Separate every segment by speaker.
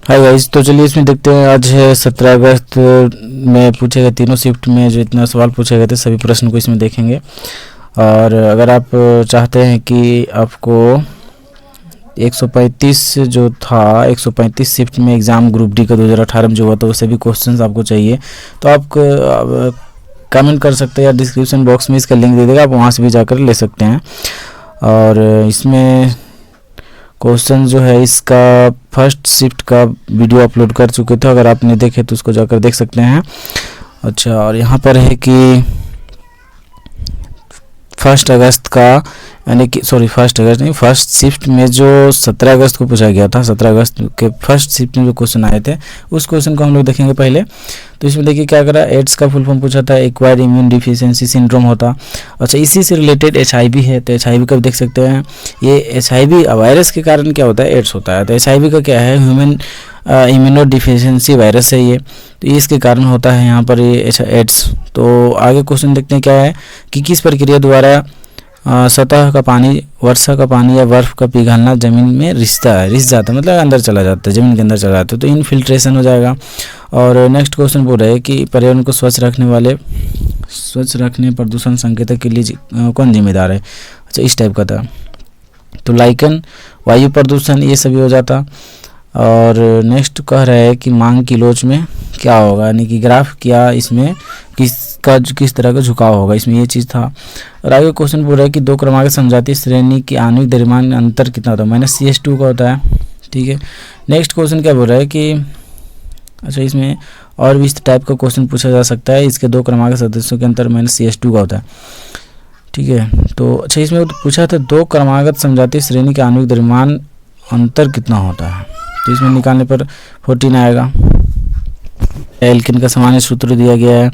Speaker 1: Hi guys, तो चलिए इसमें देखते हैं। आज है 17 अगस्त में पूछे गए तीनों शिफ्ट में जो इतना सवाल पूछे गए थे सभी प्रश्न को इसमें देखेंगे। और अगर आप चाहते हैं कि आपको 135 जो था 135 शिफ्ट में एग्ज़ाम ग्रुप डी का 2018 में जो हुआ था वो सभी क्वेश्चंस आपको चाहिए तो आप कमेंट कर सकते हैं या डिस्क्रिप्शन बॉक्स में इसका लिंक दे देगा, आप वहाँ से भी जाकर ले सकते हैं। और इसमें क्वेश्चन जो है इसका फर्स्ट शिफ्ट का वीडियो अपलोड कर चुके थे, अगर आपने देखे तो उसको जाकर देख सकते हैं। अच्छा, और यहाँ पर है कि 1 अगस्त का यानी कि फर्स्ट अगस्त नहीं, फर्स्ट शिफ्ट में जो 17 अगस्त को पूछा गया था, 17 अगस्त के फर्स्ट शिफ्ट में जो क्वेश्चन आए थे उस क्वेश्चन को हम लोग देखेंगे पहले। तो इसमें देखिए क्या करा, एड्स का फुल फॉर्म पूछा था, एक्वायर्ड इम्यून डिफिशियंसी सिंड्रोम होता। अच्छा, इसी से रिलेटेड HIV है, तो HIV का भी देख सकते हैं। ये HIV वायरस के कारण क्या होता है, एड्स होता है। तो HIV का क्या है, ह्यूमन इम्यूनो डिफिशियंसी वायरस है ये, तो ये इसके कारण होता है यहाँ पर ये एड्स। तो आगे क्वेश्चन देखते हैं क्या है कि किस प्रक्रिया द्वारा सतह का पानी, वर्षा का पानी या बर्फ का पिघलना जमीन में रिस जाता है, मतलब अंदर चला जाता है, जमीन के अंदर चला जाता है, तो इनफिल्ट्रेशन हो जाएगा। और नेक्स्ट क्वेश्चन बोल रहे हैं कि पर्यावरण को स्वच्छ रखने प्रदूषण संकेतक के लिए कौन जिम्मेदार है। अच्छा, इस टाइप का था। तो लाइकन, वायु प्रदूषण, ये सभी हो जाता। और नेक्स्ट कह रहा है कि मांग की लोच में क्या होगा, यानी कि ग्राफ क्या इसमें किस तरह का झुकाव होगा, इसमें ये चीज़ था। और आगे क्वेश्चन बोल रहा है कि दो क्रमागत समजातीय श्रेणी की आणविक द्रव्यमान अंतर कितना होता है, -CS2 का होता है। ठीक है, नेक्स्ट क्वेश्चन क्या बोल रहा है कि अच्छा, इसमें और भी इस टाइप का क्वेश्चन पूछा जा सकता है, इसके दो क्रमागत सदस्यों के अंतर -CS2 का होता है। ठीक है, तो अच्छा इसमें पूछा था दो क्रमागत समजातीय श्रेणी के आणविक द्रव्यमान अंतर कितना होता है, तो इसमें निकालने पर 14 आएगा। एल्किन का सामान्य सूत्र दिया गया है।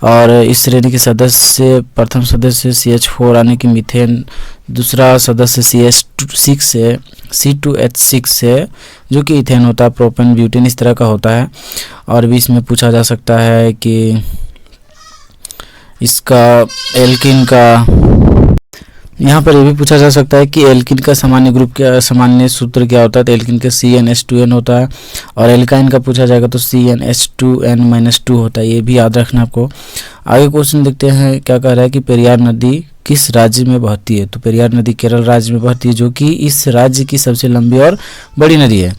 Speaker 1: और इस श्रेणी के सदस्य, प्रथम सदस्य CH4 यानी कि मीथेन, दूसरा सदस्य CH6 से C2H6 है जो कि इथेन होता है, प्रोपेन, ब्यूटेन, इस तरह का होता है। और भी इसमें पूछा जा सकता है कि इसका एल्किन का, यहाँ पर ये भी पूछा जा सकता है कि एल्किन का सामान्य ग्रुप क्या, सामान्य सूत्र क्या होता है, तो एल्किन का CnH2n होता है। और एल्काइन का पूछा जाएगा तो CnH2n-2 होता है, ये भी याद रखना आपको। आगे क्वेश्चन देखते हैं क्या कह रहा है कि पेरियार नदी किस राज्य में बहती है, तो पेरियार नदी केरल राज्य में बहती है जो कि इस राज्य की सबसे लंबी और बड़ी नदी है।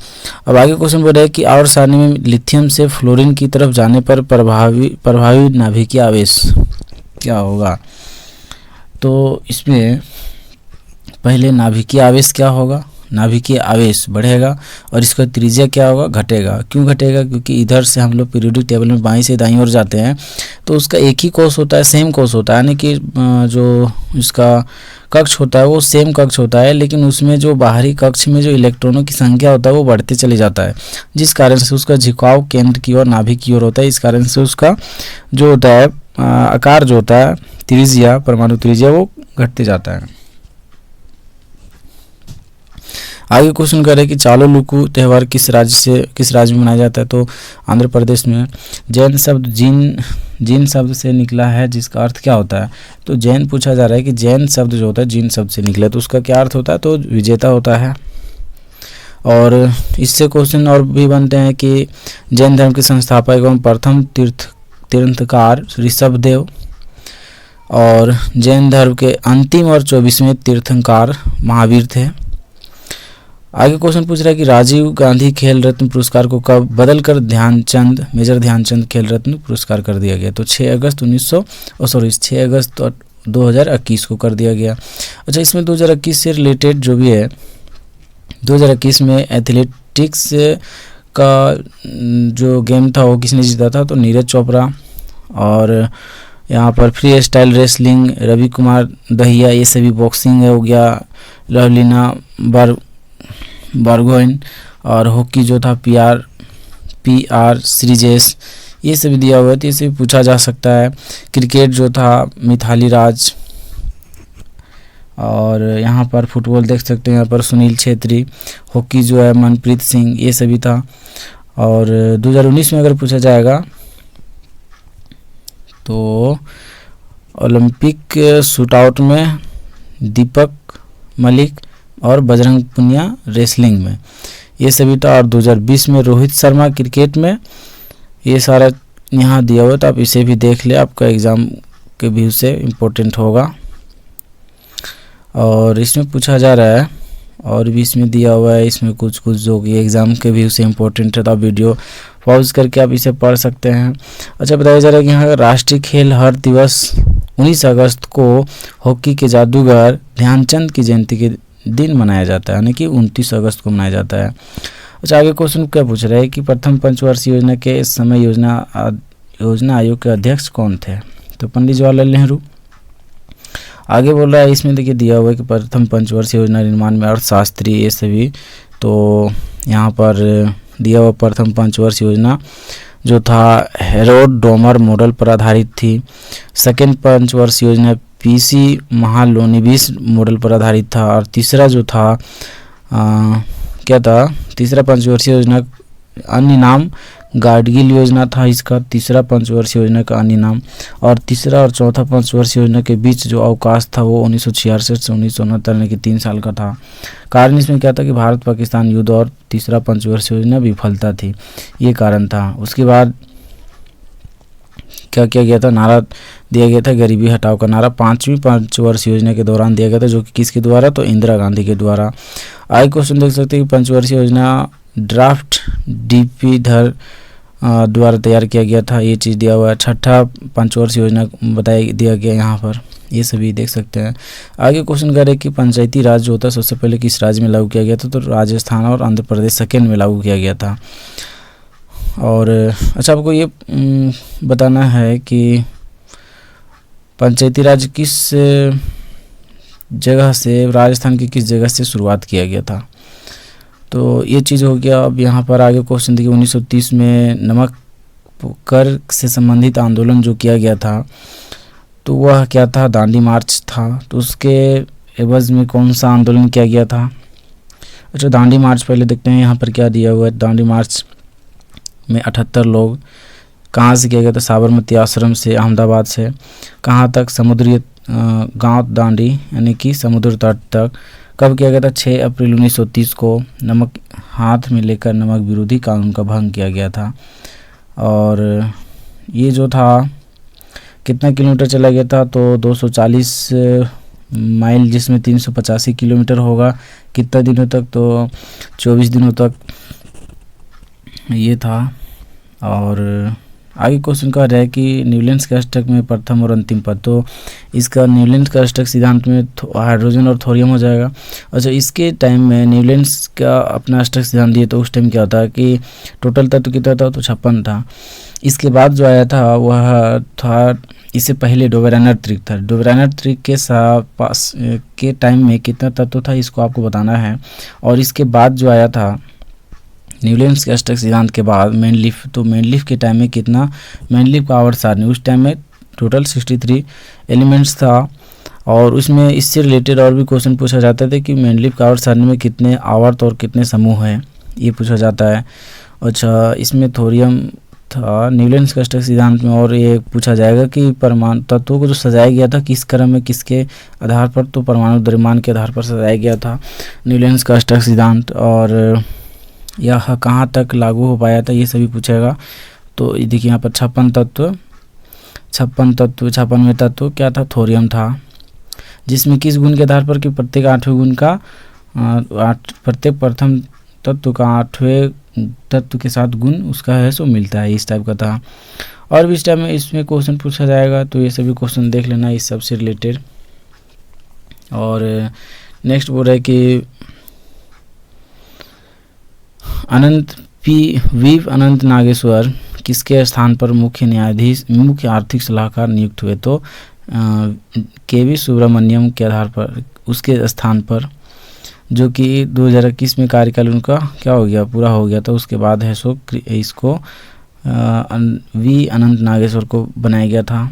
Speaker 1: अब आगे क्वेश्चन बोल रहा है कि आवर्त सारणी में लिथियम से फ्लोरीन की तरफ जाने पर प्रभावी नाभिकीय आवेश क्या होगा। तो इसमें पहले नाभिकीय आवेश क्या होगा, नाभिकीय आवेश बढ़ेगा और इसका त्रिज्या क्या होगा, घटेगा। क्यों घटेगा, क्योंकि इधर से हम लोग पीरियोडिक टेबल में बाईं से दाईं ओर जाते हैं तो उसका एक ही कोष होता है, सेम कोष होता है, यानी कि जो इसका कक्ष होता है वो सेम कक्ष होता है, लेकिन उसमें जो बाहरी कक्ष में जो इलेक्ट्रॉनों की संख्या होता है वो बढ़ते चले जाता है, जिस कारण से उसका झुकाव केंद्र की ओर, नाभिक की ओर होता है। इस कारण से उसका जो होता है आकार जो होता है, त्रिज्या, परमाणु त्रिज्या, वो घटते जाता है। आगे क्वेश्चन कर रहे हैं कि चालो लुकू त्यौहार किस राज्य में मनाया जाता है, तो आंध्र प्रदेश में। जैन शब्द जीन शब्द से निकला है जिसका अर्थ क्या होता है, तो जैन पूछा जा रहा है कि जैन शब्द जो होता है जीन शब्द से निकला, तो उसका क्या अर्थ होता है, तो विजेता होता है। और इससे क्वेश्चन और भी बनते हैं कि जैन धर्म के संस्थापक एवं प्रथम तीर्थंकर ऋषभदेव, और जैन धर्म के अंतिम और 24वें तीर्थंकर महावीर थे। आगे क्वेश्चन पूछ रहा है कि राजीव गांधी खेल रत्न पुरस्कार को कब बदलकर मेजर ध्यानचंद खेल रत्न पुरस्कार कर दिया गया, तो 6 अगस्त 2021 को कर दिया गया। अच्छा, इसमें 2021 से रिलेटेड जो भी है, 2021 में एथलेटिक्स का जो गेम था वो किसने जीता था, तो नीरज चोपड़ा। और यहाँ पर freestyle wrestling Ravi Kumar Dahiya, ये सभी बॉक्सिंग हो गया लवलीना बारगोइन। और हॉकी जो था PR श्रीजेश, ये सभी दिया हुआ है, तो इसे भी पूछा जा सकता है। क्रिकेट जो था मिथाली राज। और यहाँ पर फुटबॉल देख सकते हैं, यहाँ पर सुनील छेत्री। हॉकी जो है मनप्रीत सिंह, ये सभी था। और 2019 में अगर पूछा जाएगा तो ओलंपिक शूटआउट में दीपक मलिक और बजरंग पुनिया रेसलिंग में, ये सभी था। और 2020 में रोहित शर्मा क्रिकेट में, ये सारा यहाँ दिया हुआ, तो आप इसे भी देख ले, आपका एग्ज़ाम के व्यू से इम्पोर्टेंट होगा। और इसमें पूछा जा रहा है और भी इसमें दिया हुआ है, इसमें कुछ जो कि एग्ज़ाम के व्यू से इम्पोर्टेंट है, तो आप वीडियो पॉज करके आप इसे पढ़ सकते हैं। अच्छा, बताया जा रहा है कि यहाँ राष्ट्रीय खेल हर दिवस 19 अगस्त को हॉकी के जादूगर ध्यानचंद की जयंती के दिन मनाया जाता है, यानी कि 29 अगस्त को मनाया जाता है। अच्छा, आगे क्वेश्चन क्या पूछ रहा है कि प्रथम पंचवर्षीय योजना के समय योजना आयोग के अध्यक्ष कौन थे? तो पंडित जवाहरलाल नेहरू। आगे बोल रहा है, इसमें देखिए दिया हुआ है कि प्रथम पंचवर्षीय योजना निर्माण में अर्थशास्त्री, ये सभी, तो यहाँ पर दिया हुआ प्रथम पंचवर्षीय योजना जो था हेरोड डोमर मॉडल पर आधारित थी। सेकेंड पंचवर्षीय योजना पीसी महालोनिबिस मॉडल पर आधारित था। और तीसरा जो था क्या था, तीसरा पंचवर्षीय योजना अन्य नाम गाडगिल योजना था इसका, तीसरा पंचवर्षीय योजना का अन्य नाम। और तीसरा और चौथा पंचवर्षीय योजना के बीच जो अवकाश था वो 1966 से 1969 यानी कि 3 साल का था। कारण इसमें क्या था कि भारत पाकिस्तान युद्ध और तीसरा पंचवर्षीय योजना विफलता थी, ये कारण था। उसके बाद क्या किया गया था, नारा दिया गया था गरीबी हटाओ का नारा 5वीं पंचवर्षीय योजना के दौरान दिया गया था, जो कि किसके द्वारा, तो इंदिरा गांधी के द्वारा। आगे क्वेश्चन देख सकते हैं कि पंचवर्षीय योजना ड्राफ्ट डीपी धर द्वारा तैयार किया गया था, ये चीज़ दिया हुआ है। छठा पंचवर्षीय योजना दिया गया यहाँ पर, ये सभी देख सकते हैं। आगे क्वेश्चन करें कि पंचायती राज जो होता है सबसे पहले किस राज्य में लागू किया गया था, तो राजस्थान और आंध्र प्रदेश सेकेंड में लागू किया गया था। और अच्छा, आपको ये बताना है कि पंचायती राज किस जगह से, राजस्थान की किस जगह से शुरुआत किया गया था, तो ये चीज़ हो गया। अब यहाँ पर आगे क्वेश्चन देखिए, 1930 में नमक कर से संबंधित आंदोलन जो किया गया था, तो वह क्या था, दांडी मार्च था। तो उसके एवज में कौन सा आंदोलन किया गया था? अच्छा, दांडी मार्च पहले देखते हैं यहाँ पर क्या दिया हुआ है। दांडी मार्च में 78 लोग, कहाँ से किया गया था, साबरमती आश्रम से, अहमदाबाद से। कहाँ तक, समुद्री गांव दांडी यानी कि समुद्र तट तक। कब किया गया था, 6 अप्रैल 1930 को। नमक हाथ में लेकर नमक विरोधी कानून का भंग किया गया था। और ये जो था कितना किलोमीटर चला गया था, तो 240 माइल, जिसमें 385 किलोमीटर होगा। कितना दिनों तक, तो 24 दिनों तक ये था। और आगे क्वेश्चन कह रहा है कि न्यूलैंड्स के अष्टक में प्रथम और अंतिम पद, तो इसका न्यूलैंड्स का अष्टक सिद्धांत में हाइड्रोजन और थोरियम हो जाएगा। अच्छा, इसके टाइम में न्यूलैंड्स का अपना अष्टक सिद्धांत दिए, तो उस टाइम क्या होता है कि टोटल तत्व कितना था, तो 56 था। इसके बाद जो आया था वह था, इससे पहले डोबेरानर त्रिक था। डोबेरानर त्रिक के टाइम में कितना तत्व था, इसको आपको बताना है। और इसके बाद जो आया था न्यूलैंड्स के अष्टक सिद्धांत के बाद मेनलिफ, तो मेनलिफ के टाइम में कितना, मेनलिफ का आवर्त सारणी उस टाइम में टोटल 63 एलिमेंट्स था। और उसमें इससे रिलेटेड और भी क्वेश्चन पूछा जाता है कि मेनलिफ का आवर्त सारणी में कितने आवर्त और कितने समूह हैं, ये पूछा जाता है। अच्छा, इसमें थोरियम था न्यूलैंड्स के अष्टक सिद्धांत में। और ये पूछा जाएगा कि परमाणु तत्वों को जो सजाया गया था किस क्रम में, किसके आधार पर, तो परमाणु द्रव्यमान के आधार पर सजाया गया था न्यूलैंड्स का अष्टक सिद्धांत। और यह कहाँ तक लागू हो पाया था, ये सभी पूछेगा। तो देखिए यहाँ पर 56 तत्व, 56वें तत्व क्या था, थोरियम था। जिसमें किस गुण के आधार पर, कि प्रत्येक 8वें गुण का प्रत्येक प्रथम तत्व का 8वें तत्व के साथ गुण उसका है सो मिलता है, इस टाइप का था। और भी इस टाइप में इसमें क्वेश्चन पूछा जाएगा, तो ये सभी क्वेश्चन देख लेना इस सब से रिलेटेड। और नेक्स्ट बोल रहा है कि अनंत नागेश्वर किसके स्थान पर मुख्य आर्थिक सलाहकार नियुक्त हुए, तो केवी सुब्रमण्यम के आधार पर, उसके स्थान पर, जो कि 2021 में कार्यकाल उनका क्या हो गया, पूरा हो गया था। उसके बाद है सो इसको अनंत नागेश्वर को बनाया गया था।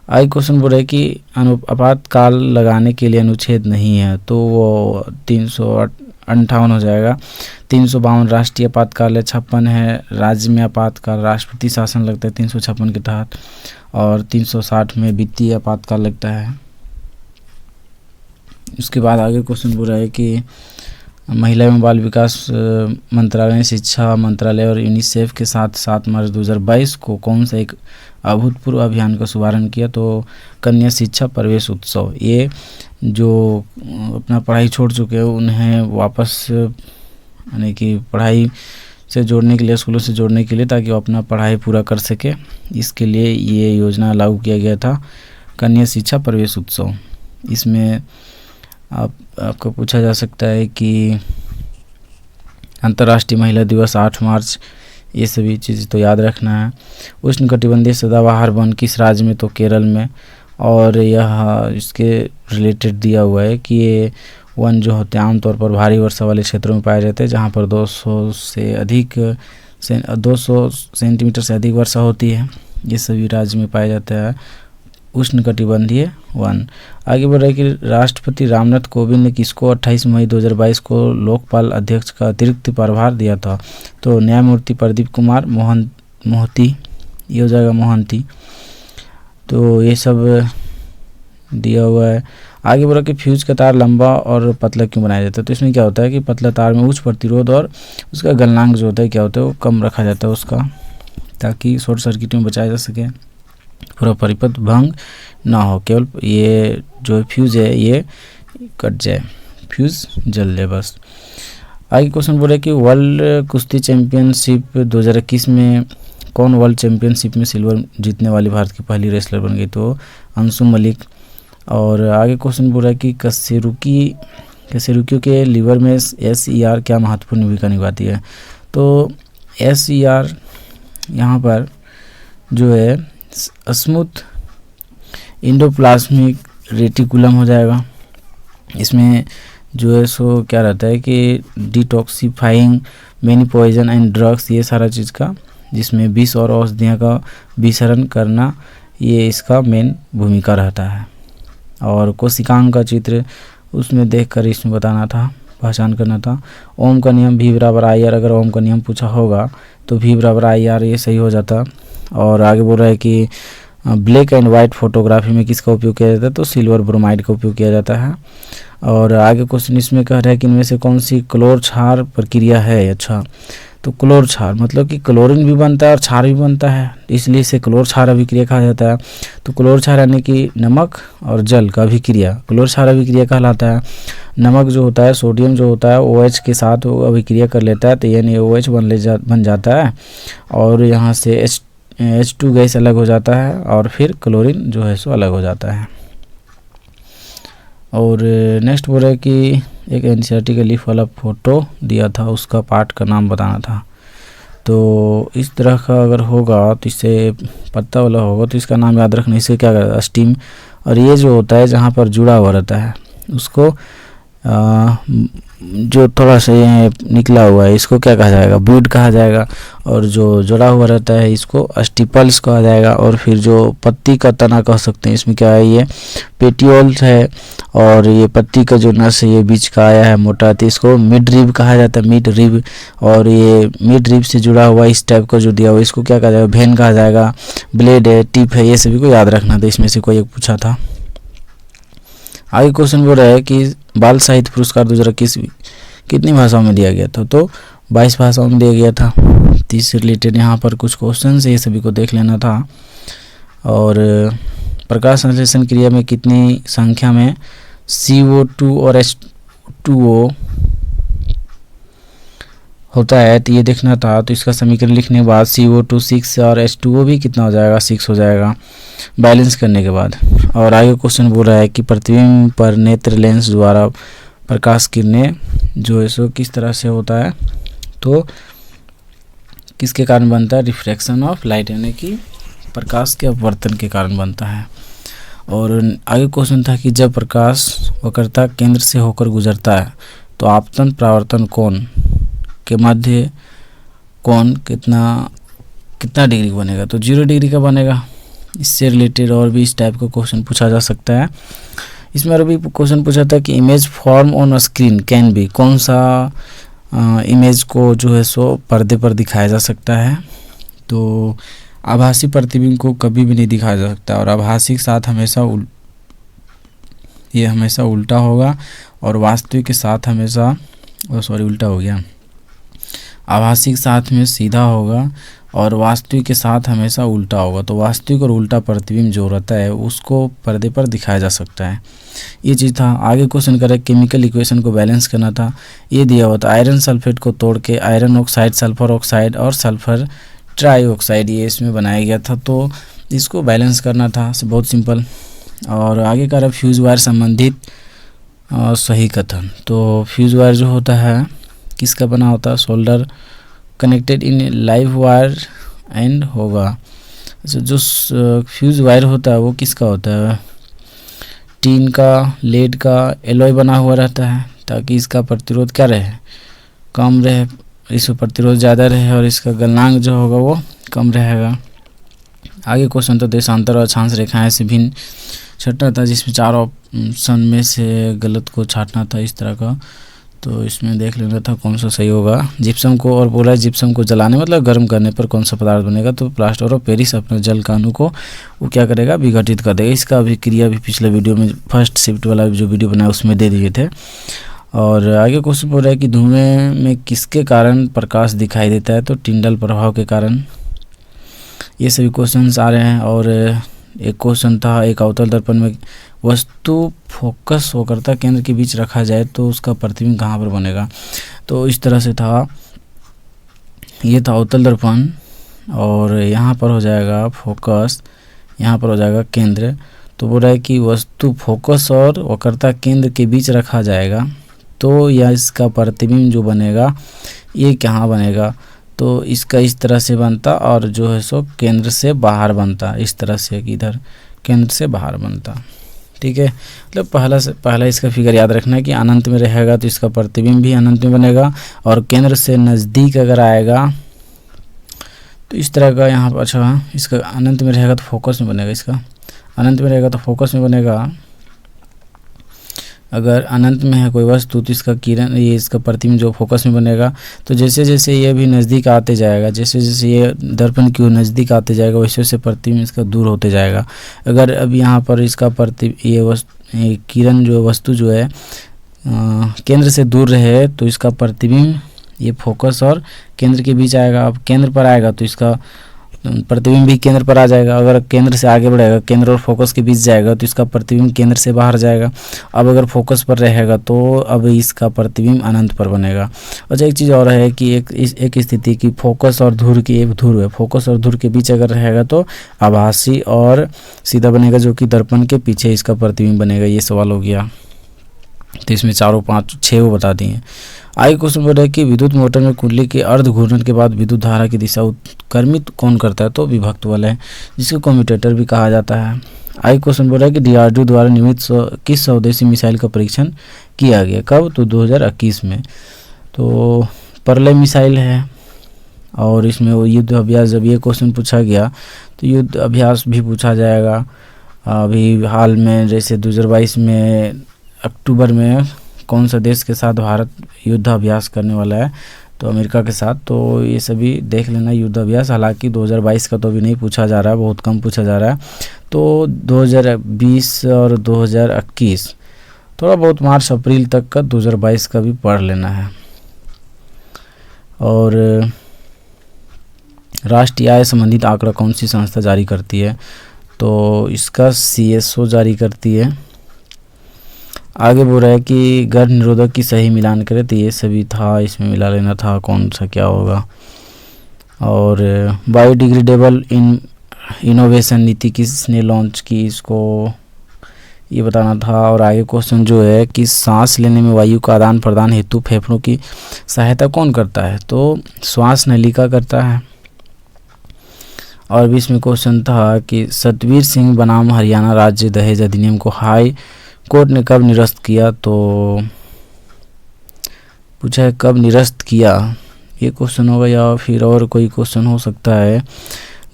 Speaker 1: आई क्वेश्चन बोल रहे कि आपातकाल लगाने के लिए अनुच्छेद नहीं है, तो वो 358 हो जाएगा। 352 राष्ट्रीय आपातकाल है, 56 है राज्य में आपातकाल, राष्ट्रपति शासन लगता है 356 के तहत। और 360 में वित्तीय आपातकाल लगता है। उसके बाद आगे क्वेश्चन बोल रहा है कि महिला एवं बाल विकास मंत्रालय, शिक्षा मंत्रालय और यूनिसेफ के साथ 7 मार्च 2022 को कौन सा एक अभूतपूर्व अभियान का शुभारंभ किया? तो कन्या शिक्षा प्रवेश उत्सव। ये जो अपना पढ़ाई छोड़ चुके हैं उन्हें वापस यानी कि पढ़ाई से जोड़ने के लिए, स्कूलों से जोड़ने के लिए, ताकि वो अपना पढ़ाई पूरा कर सके, इसके लिए ये योजना लागू किया गया था, कन्या शिक्षा प्रवेश उत्सव। इसमें आपको पूछा जा सकता है कि अंतर्राष्ट्रीय महिला दिवस 8 मार्च, ये सभी चीज़ तो याद रखना है। उष्णकटिबंधीय सदाबहार वन किस राज्य में? तो केरल में। और यह इसके रिलेटेड दिया हुआ है कि ये वन जो होते हैं आमतौर पर भारी वर्षा वाले क्षेत्रों में पाए जाते हैं, जहाँ पर 200 सेंटीमीटर से अधिक वर्षा होती है। ये सभी राज्य में पाया जाता है उष्णकटिबंधीय वन। आगे बढ़ रहा है कि राष्ट्रपति रामनाथ कोविंद ने किसको 28 मई 2022 को लोकपाल अध्यक्ष का अतिरिक्त प्रभार दिया था? तो न्यायमूर्ति प्रदीप कुमार मोहंती, ये हो जाएगा मोहंती। तो ये सब दिया हुआ है। आगे बढ़ा कि फ्यूज का तार लंबा और पतला क्यों बनाया जाता है? तो इसमें क्या होता है कि पतला तार में उच्च प्रतिरोध और उसका गलनांक जो होता है क्या होता है वो कम रखा जाता है उसका, ताकि शॉर्ट सर्किट में बचाया जा सके, पूरा परिपथ भंग ना हो, केवल ये जो फ्यूज है ये कट जाए, फ्यूज जल जाए बस। आगे क्वेश्चन बोले कि वर्ल्ड कुश्ती चैंपियनशिप 2021 में कौन वर्ल्ड चैंपियनशिप में सिल्वर जीतने वाली भारत की पहली रेसलर बन गई? तो अंशु मलिक। और आगे क्वेश्चन बोला कि कशेरुकियों के लीवर में SER क्या महत्वपूर्ण भूमिका निभाती है? तो SER यहाँ पर जो है स्मूथ इंडोप्लाज्मिक रेटिकुलम हो जाएगा। इसमें जो है सो क्या रहता है कि detoxifying many poison and drugs, ये सारा चीज़ का, जिसमें विष और औषधियों का विसरण करना, ये इसका मेन भूमिका रहता है। और कोशिकांग का चित्र उसमें देखकर इसमें बताना था, पहचान करना था। ओम का नियम V बराबर IR, अगर ओम का नियम पूछा होगा तो V बराबर IR, ये सही हो जाता। और आगे बोल रहा है कि ब्लैक एंड वाइट फोटोग्राफी में किसका उपयोग किया जाता है? तो सिल्वर ब्रोमाइड का उपयोग किया जाता है। और आगे क्वेश्चन इसमें कह रहा है कि इनमें से कौन सी क्लोर क्षार प्रक्रिया है? अच्छा, तो क्लोर क्षार मतलब कि क्लोरीन भी बनता है और क्षार भी बनता है, इसलिए इसे क्लोर क्षार अभिक्रिया कहा जाता है। तो क्लोर क्षार यानी कि नमक और जल का अभिक्रिया क्लोर क्षार अभिक्रिया कहलाता है। नमक जो होता है, सोडियम जो होता है OH के साथ वो अभिक्रिया कर लेता है, तो NaOH बन जाता है और यहाँ से H2 गैस अलग हो जाता है और फिर क्लोरीन जो है सो अलग हो जाता है। और नेक्स्ट बोल रहा है कि एक NCERT का लीफ वाला फोटो दिया था, उसका पार्ट का नाम बताना था। तो इस तरह का अगर होगा तो इससे पत्ता वाला होगा तो इसका नाम याद रखना। इसे क्या करता है? स्टीम। और ये जो होता है जहाँ पर जुड़ा हुआ रहता है उसको जो थोड़ा सा ये निकला हुआ है इसको क्या कहा जाएगा? ब्यूड कहा जाएगा। और जो जुड़ा हुआ रहता है इसको स्टिपल्स कहा जाएगा। और फिर जो पत्ती का तना कह सकते हैं, इसमें क्या है? ये पेटियोल्स है। और ये पत्ती का जो नस है ये बीच का आया है मोटा, तो इसको मिड रिब कहा जाता है, मिड रिब। और ये मिड रिब से जुड़ा हुआ इस टाइप का जो दिया हुआ इसको क्या कहा जाएगा? भेन कहा जाएगा। ब्लेड है, टिप है, ये सभी को याद रखना था, इसमें से कोई एक पूछा था। आगे क्वेश्चन बोल रहा है कि बाल साहित्य पुरस्कार 2021 कितनी भाषाओं में दिया गया था? तो 22 भाषाओं में दिया गया था। तो इससे रिलेटेड यहाँ पर कुछ क्वेश्चन है, ये सभी को देख लेना था। और प्रकाश संश्लेषण क्रिया में कितनी संख्या में CO2 और H2O होता है? तो ये देखना था। तो इसका समीकरण लिखने के बाद CO2 6 और H2O भी कितना हो जाएगा? 6 हो जाएगा, बैलेंस करने के बाद। और आगे क्वेश्चन बोल रहा है कि प्रतिबिंब पर नेत्र लेंस द्वारा प्रकाश किरणें जो है सो किस तरह से होता है? तो किसके कारण बनता है? रिफ्रैक्शन ऑफ लाइट, यानी कि प्रकाश के अपवर्तन के कारण बनता है। और आगे क्वेश्चन था कि जब प्रकाश वक्रता केंद्र से होकर गुजरता है तो आपतन परावर्तन कोण के मध्य कोण कितना डिग्री बनेगा? तो 0 डिग्री का बनेगा। इससे रिलेटेड और भी इस टाइप का क्वेश्चन पूछा जा सकता है। इसमें और भी क्वेश्चन पूछा था कि image form on screen can be, कौन सा इमेज को जो है सो पर्दे पर दिखाया जा सकता है? तो आभासी प्रतिबिंब को कभी भी नहीं दिखाया जा सकता और आभासी के साथ हमेशा उल्टा होगा और वास्तविक के साथ हमेशा सॉरी उल्टा हो गया, आभासी के साथ में सीधा होगा और वास्तविक के साथ हमेशा उल्टा होगा। तो वास्तविक और उल्टा प्रतिबिंब जो रहता है उसको पर्दे पर दिखाया जा सकता है। ये चीज़ था। आगे क्वेश्चन करें, केमिकल इक्वेशन को बैलेंस करना था। ये दिया हुआ था आयरन सल्फेट को तोड़ के आयरन ऑक्साइड, सल्फर ऑक्साइड और सल्फर ट्राईऑक्साइड ये इसमें बनाया गया था। तो इसको बैलेंस करना था, बहुत सिंपल। और आगे का रहा फ्यूज़ वायर संबंधित सही कथन। तो फ्यूज़ वायर जो होता है किसका बना होता है, solder connected in live wire end होगा। अच्छा, जो फ्यूज़ वायर होता है वो किसका होता है, टीन का, लेड का, एलॉय बना हुआ रहता है ताकि इसका प्रतिरोध क्या रहे, कम रहे, इसका प्रतिरोध ज़्यादा रहे और इसका गलनांक जो होगा वो कम रहेगा। आगे क्वेश्चन तो देशांतर और अक्षांश रेखाएं से भिन्न छटना था, जिसमें 4 ऑप्शन में से गलत को छांटना था इस तरह का। तो इसमें देख लेना था कौन सा सही होगा। जिप्सम को, और बोला जिप्सम को जलाने मतलब गर्म करने पर कौन सा पदार्थ बनेगा, तो प्लास्टर ऑफ पेरिस अपने जल का अणु को वो क्या करेगा, विघटित कर देगा। इसका अभिक्रिया भी पिछले वीडियो में फर्स्ट शिफ्ट वाला जो वीडियो बनाया उसमें दे दिए थे। और आगे क्वेश्चन बोल रहा है कि धुएं में किसके कारण प्रकाश दिखाई देता है, तो टिंडल प्रभाव के कारण। ये सभी क्वेश्चंस आ रहे हैं। और एक क्वेश्चन था, एक अवतल दर्पण में वस्तु फोकस होकर केंद्र के बीच रखा जाए तो उसका प्रतिबिंब कहाँ पर बनेगा। तो इस तरह से था, ये था अवतल दर्पण और यहाँ पर हो जाएगा फोकस, यहाँ पर हो जाएगा केंद्र। तो बोल रहा है कि वस्तु फोकस और वक्रता केंद्र के बीच रखा जाएगा तो यह इसका प्रतिबिंब जो बनेगा ये कहाँ बनेगा, तो इसका इस तरह से बनता और जो है सो केंद्र से बाहर बनता, इस तरह से कि इधर केंद्र से बाहर बनता। ठीक है, मतलब पहला इसका फिगर याद रखना है कि अनंत में रहेगा तो इसका प्रतिबिंब भी अनंत में बनेगा और केंद्र से नज़दीक अगर आएगा तो इस तरह का यहाँ पर। अच्छा, इसका अनंत में रहेगा तो फोकस में बनेगा, इसका अनंत में रहेगा तो फोकस में बनेगा। अगर अनंत में है कोई वस्तु तो इसका किरण, ये इसका प्रतिबिंब जो फोकस में बनेगा। तो जैसे जैसे ये भी नज़दीक आते जाएगा, जैसे जैसे ये दर्पण की ओर नज़दीक आते जाएगा वैसे वैसे प्रतिबिंब इसका दूर होते जाएगा। अगर अब यहाँ पर इसका ये किरण जो वस्तु जो है केंद्र से दूर रहे तो इसका प्रतिबिंब ये फोकस और केंद्र के बीच आएगा। अब केंद्र पर आएगा तो इसका प्रतिबिंब भी केंद्र पर आ जाएगा। अगर केंद्र से आगे बढ़ेगा, केंद्र और फोकस के बीच जाएगा तो इसका प्रतिबिंब केंद्र से बाहर जाएगा। अब अगर फोकस पर रहेगा तो अब इसका प्रतिबिंब अनंत पर बनेगा। अच्छा, एक चीज़ और है कि एक स्थिति की फोकस और धुर की, एक धुर है, फोकस और धुर के बीच अगर रहेगा तो आभासी और सीधा बनेगा, जो कि दर्पण के पीछे इसका प्रतिबिंब बनेगा। ये सवाल हो गया। तो इसमें 4 5 6 वो बता दिए। आगे क्वेश्चन बोल रहा है कि विद्युत मोटर में कुंडली के अर्ध घूर्णन के बाद विद्युत धारा की दिशा उत्क्रमित कौन करता है, तो विभक्त बल है, जिसको कम्यूटेटर भी कहा जाता है। आगे क्वेश्चन बोल रहा है कि DRDO द्वारा निर्मित किस स्वदेशी मिसाइल का परीक्षण किया गया, कब, तो 2021 में। तो परले मिसाइल है और इसमें वो युद्ध अभ्यास, जब ये क्वेश्चन पूछा गया तो युद्ध अभ्यास भी पूछा जाएगा। अभी हाल में जैसे 2022 में अक्टूबर में कौन सा देश के साथ भारत युद्ध अभ्यास करने वाला है, तो अमेरिका के साथ। तो ये सभी देख लेना युद्ध अभ्यास। हालांकि 2022 का तो अभी नहीं पूछा जा रहा है, बहुत कम पूछा जा रहा है। तो 2020 और 2021 थोड़ा बहुत मार्च अप्रैल तक का 2022 का भी पढ़ लेना है। और राष्ट्रीय आय संबंधित आंकड़ा कौन सी संस्था जारी करती है, तो इसका CSO जारी करती है। आगे बोल रहा है कि गर्भ निरोधक की सही मिलान करें, तो ये सभी था, इसमें मिला लेना था कौन सा क्या होगा। और बायोडिग्रेडेबल इनोवेशन नीति किसने लॉन्च की, इसको ये बताना था। और आगे क्वेश्चन जो है कि सांस लेने में वायु का आदान प्रदान हेतु फेफड़ों की सहायता कौन करता है, तो श्वास नलिका करता है। और 20 में क्वेश्चन था कि सतवीर सिंह बनाम हरियाणा राज्य दहेज अधिनियम को हाई कोर्ट ने कब निरस्त किया, तो पूछा है कब निरस्त किया, ये क्वेश्चन होगा। या फिर और कोई क्वेश्चन हो सकता है